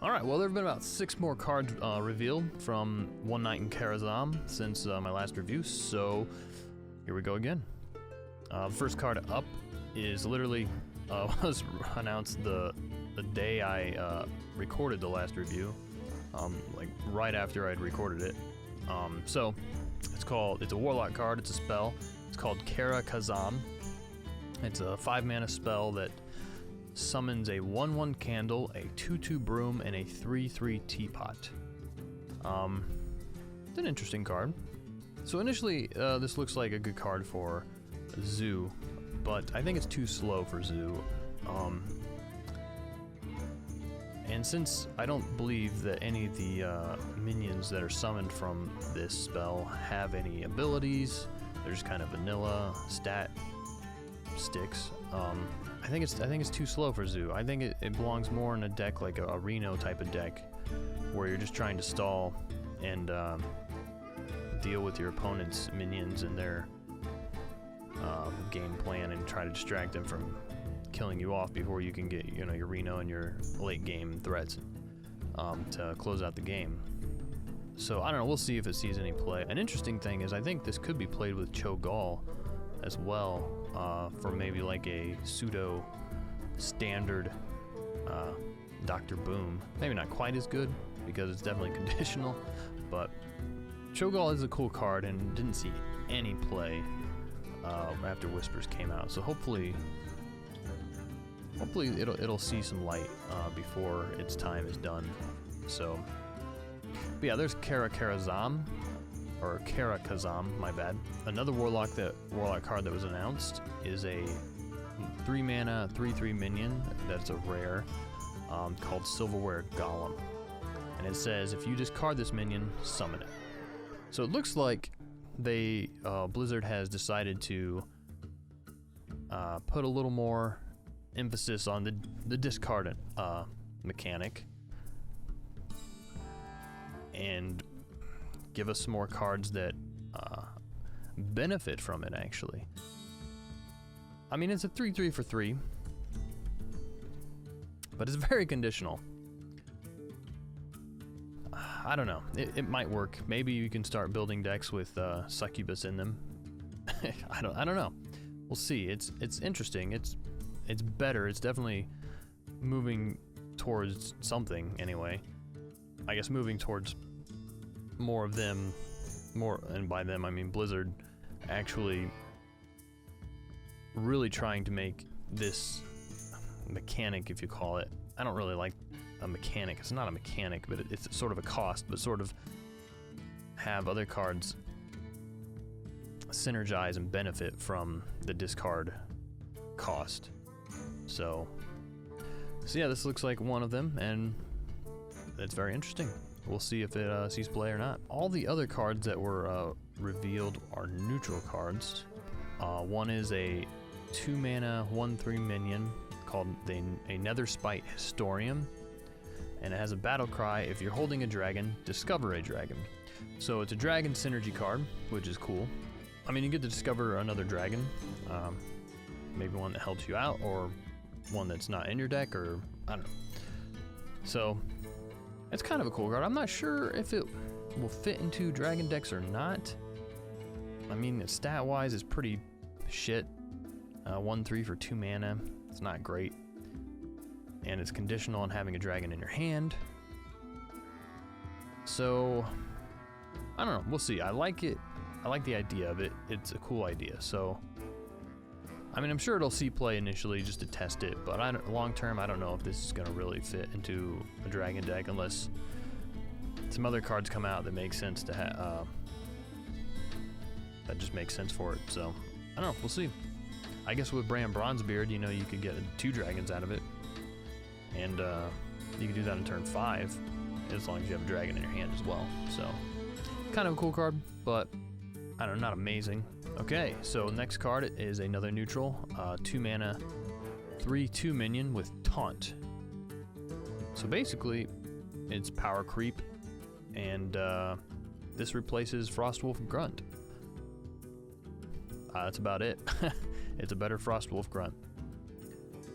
Alright, well there have been about 6 more cards revealed from One Night in Karazhan since my last review, so here we go again. The first card up is literally was announced the day I recorded the last review, like right after I'd recorded it. So it's a Warlock card, it's a spell. It's called Kara Kazham. It's a 5-mana spell that summons a 1/1 candle, a 2/2 broom, and a 3/3 teapot. It's an interesting card. So initially, this looks like a good card for Zoo, but I think it's too slow for Zoo. And since I don't believe that any of the minions that are summoned from this spell have any abilities, they're just kind of vanilla stat sticks. I think it's too slow for Zoo. I think it belongs more in a deck like a Reno type of deck, where you're just trying to stall and deal with your opponent's minions and their game plan and try to distract them from killing you off before you can get your Reno and your late game threats to close out the game. So I don't know. We'll see if it sees any play. An interesting thing is I think this could be played with Cho'Gall as well. For maybe like a pseudo standard Dr. Boom. Maybe not quite as good because it's definitely conditional, but Cho'Gall is a cool card and didn't see any play after Whispers came out. So hopefully it'll see some light before its time is done. So, but yeah, there's Kara Kazham. Or Kara Kazham, my bad. Another Warlock card that was announced is a 3-mana, 3/3 minion that's a rare called Silverware Golem. And it says, if you discard this minion, summon it. So it looks like Blizzard has decided to put a little more emphasis on the discard mechanic. And give us some more cards that benefit from it, actually. I mean, it's a 3/3 for 3, but it's very conditional. I don't know. It might work. Maybe you can start building decks with Succubus in them. I don't know. We'll see. It's interesting. It's better. It's definitely moving towards something anyway. I guess moving towards more of them, and by them I mean Blizzard, actually really trying to make this mechanic, if you call it. I don't really like a mechanic. It's not a mechanic, but it's sort of a cost, but sort of have other cards synergize and benefit from the discard cost. So yeah, this looks like one of them, and it's very interesting. We'll see if it sees play or not. All the other cards that were revealed are neutral cards. One is a 2-mana, 1/3 minion called a Netherspite Historian, and it has a battle cry. If you're holding a dragon, discover a dragon. So it's a dragon synergy card, which is cool. I mean, you get to discover another dragon, maybe one that helps you out, or one that's not in your deck, or I don't know. So it's kind of a cool card. I'm not sure if it will fit into dragon decks or not. I mean, stat-wise, it's pretty shit. 1/3 for 2 mana. It's not great. And it's conditional on having a dragon in your hand. So, I don't know. We'll see. I like it. I like the idea of it. It's a cool idea. So, I mean, I'm sure it'll see play initially just to test it, but long term, I don't know if this is going to really fit into a dragon deck unless some other cards come out that make sense to have. That just makes sense for it. So, I don't know. We'll see. I guess with Bran Bronzebeard, you could get 2 dragons out of it, and you can do that in turn 5 as long as you have a dragon in your hand as well. So, kind of a cool card, but I don't know, not amazing. Okay, so next card is another neutral, 2-mana, 3/2 minion with Taunt. So basically, it's power creep, and this replaces Frostwolf Grunt. That's about it. It's a better Frostwolf Grunt.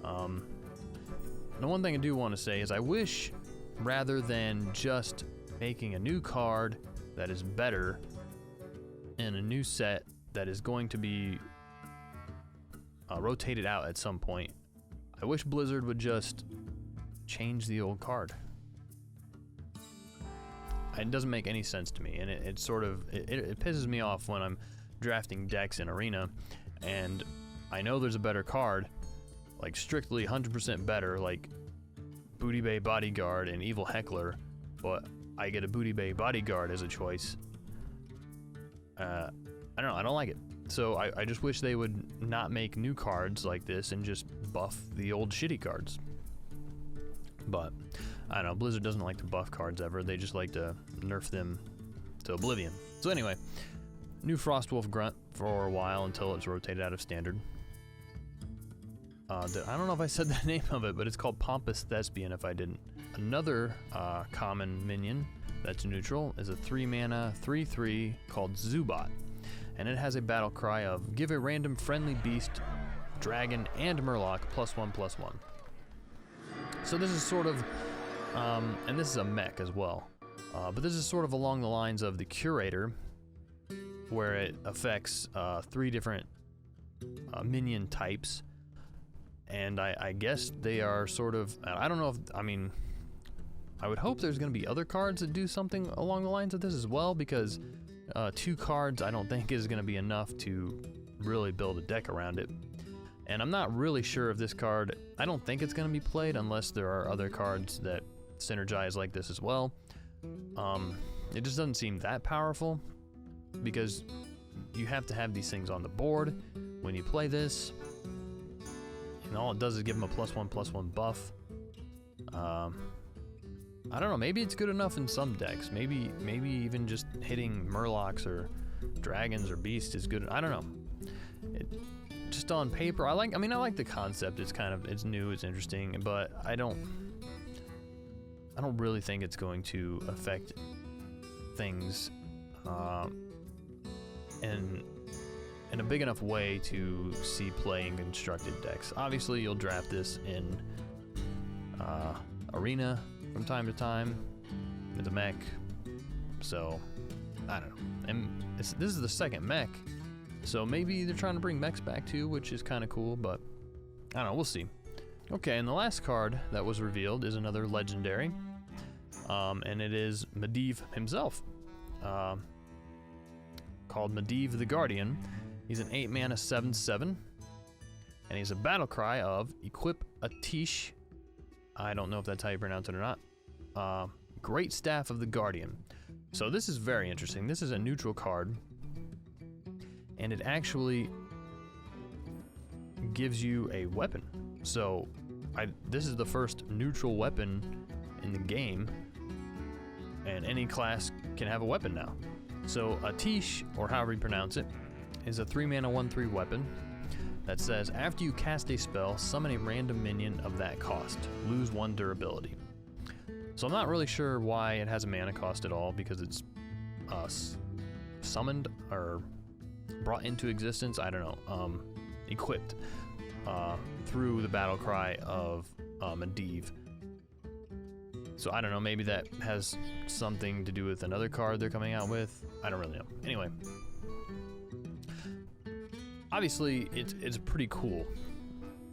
The one thing I do want to say is I wish rather than just making a new card that is better in a new set that is going to be rotated out at some point. I wish Blizzard would just change the old card. It doesn't make any sense to me, and it sort of it pisses me off when I'm drafting decks in Arena and I know there's a better card, like strictly 100% better, like Booty Bay Bodyguard and Evil Heckler, but I get a Booty Bay Bodyguard as a choice. I don't know, I don't like it. So I just wish they would not make new cards like this and just buff the old shitty cards. But I don't know, Blizzard doesn't like to buff cards ever, they just like to nerf them to oblivion. So anyway, new Frostwolf Grunt for a while until it's rotated out of standard. I don't know if I said the name of it, but it's called Pompous Thespian if I didn't. Another common minion that's neutral is a 3-mana 3/3 called Zoobot. And it has a battle cry of give a random friendly beast, dragon, and murloc +1/+1. So this is sort of, and this is a mech as well, but this is sort of along the lines of the Curator, where it affects 3 different minion types. And I guess they are sort of, I don't know if, I mean, I would hope there's going to be other cards that do something along the lines of this as well, because 2 cards I don't think is going to be enough to really build a deck around it. And I'm not really sure if this card, I don't think it's going to be played unless there are other cards that synergize like this as well. It just doesn't seem that powerful, because you have to have these things on the board when you play this. And all it does is give them a +1/+1 buff. I don't know, maybe it's good enough in some decks. Maybe even just hitting Murlocs or Dragons or Beasts is good. I don't know. Just on paper, I like the concept. It's new, it's interesting, but I don't really think it's going to affect things in a big enough way to see play in constructed decks. Obviously, you'll draft this in Arena from time to time with a mech, so I don't know. And this is the second mech, so maybe they're trying to bring mechs back too, which is kind of cool, but I don't know, we'll see. Okay, and the last card that was revealed is another legendary, and it is Medivh himself, called Madiba the Guardian. He's an 8-mana 7/7, and he's a battle cry of equip a Tish. I don't know if that's how you pronounce it or not. Great Staff of the Guardian. So this is very interesting. This is a neutral card, and it actually gives you a weapon. So this is the first neutral weapon in the game, and any class can have a weapon now. So a Tish, or however you pronounce it, is a 3-mana 1/3 weapon that says after you cast a spell, summon a random minion of that cost. Lose 1 durability. So I'm not really sure why it has a mana cost at all, because it's summoned or brought into existence, I don't know, equipped through the battle cry of Medivh. So I don't know, maybe that has something to do with another card they're coming out with. I don't really know. Anyway, obviously it's a pretty cool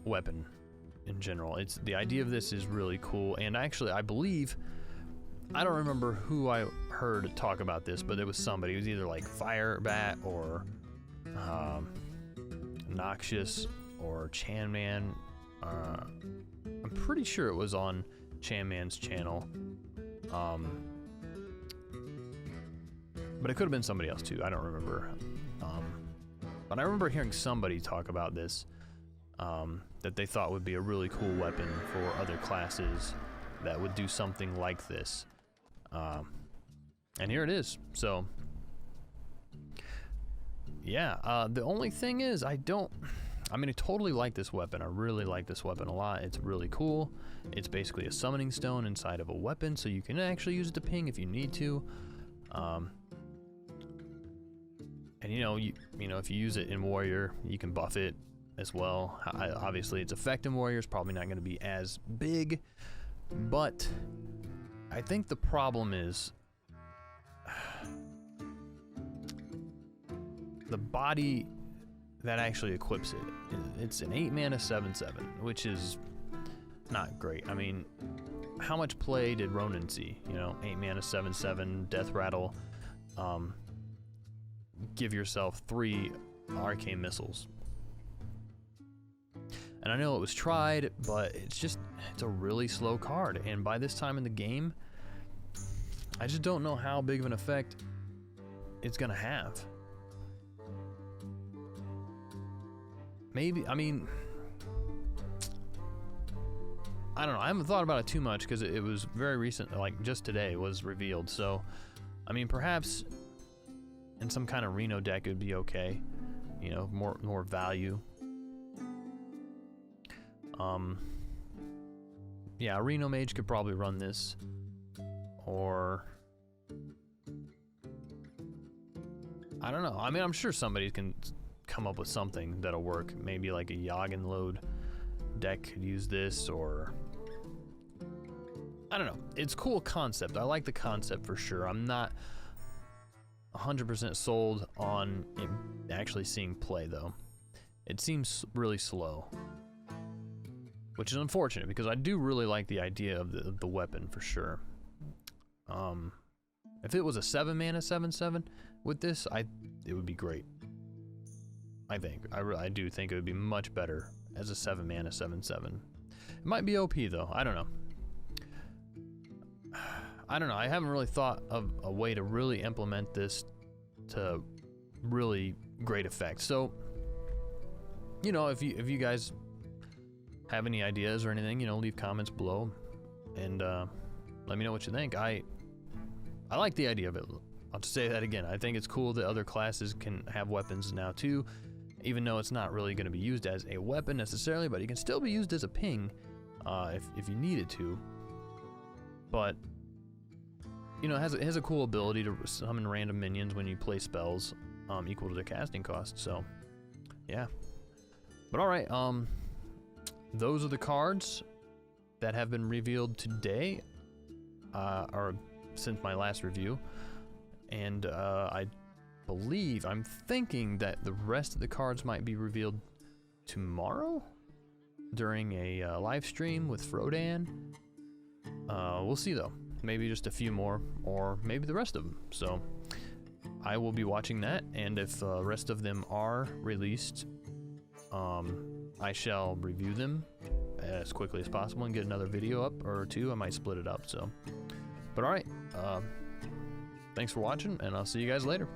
weapon in general. The idea of this is really cool, and actually I believe, I don't remember who I heard talk about this, but it was somebody. It was either like Firebat or Noxious or Chanman. I'm pretty sure it was on Chanman's channel, but it could have been somebody else too. I don't remember. But I remember hearing somebody talk about this, that they thought would be a really cool weapon for other classes that would do something like this. And here it is. So, yeah, the only thing is I totally like this weapon. I really like this weapon a lot. It's really cool. It's basically a summoning stone inside of a weapon, so you can actually use it to ping if you need to. And you know, if you use it in Warrior, you can buff it as well. Obviously, its effect in Warrior is probably not going to be as big, but I think the problem is the body that actually equips it. It's an 8 mana 7/7, which is not great. I mean, how much play did Ronan see? You know, 8 mana 7/7, Death Rattle. Give yourself 3 arcane missiles. And I know it was tried, but it's a really slow card. And by this time in the game, I just don't know how big of an effect it's gonna have. Maybe, I mean, I don't know. I haven't thought about it too much because it was very recent, like just today was revealed. So, I mean, perhaps in some kind of Reno deck it would be okay. You know, more value. Yeah, a Reno Mage could probably run this. Or I don't know. I mean, I'm sure somebody can come up with something that'll work. Maybe like a Yagin load deck could use this, or I don't know. It's a cool concept. I like the concept for sure. I'm not 100% sold on it actually seeing play though. It seems really slow, which is unfortunate because I do really like the idea of the weapon for sure. If it was a 7 mana 7/7 with this, it would be great. I think. I do think it would be much better as a 7 mana 7/7. It might be OP though. I don't know. I haven't really thought of a way to really implement this to really great effect. So, you know, if you guys have any ideas or anything, you know, leave comments below and let me know what you think. I like the idea of it. I'll just say that again. I think it's cool that other classes can have weapons now too, even though it's not really going to be used as a weapon necessarily, but it can still be used as a ping if you needed to. But you know, it has a cool ability to summon random minions when you play spells equal to their casting cost. So yeah. But all right, those are the cards that have been revealed today, or since my last review, and I'm thinking that the rest of the cards might be revealed tomorrow during a live stream with Frodan. We'll see though. Maybe just a few more, or maybe the rest of them. So I will be watching that, and if the rest of them are released, I shall review them as quickly as possible and get another video up or two. I might split it up. So, but all right. Thanks for watching, and I'll see you guys later.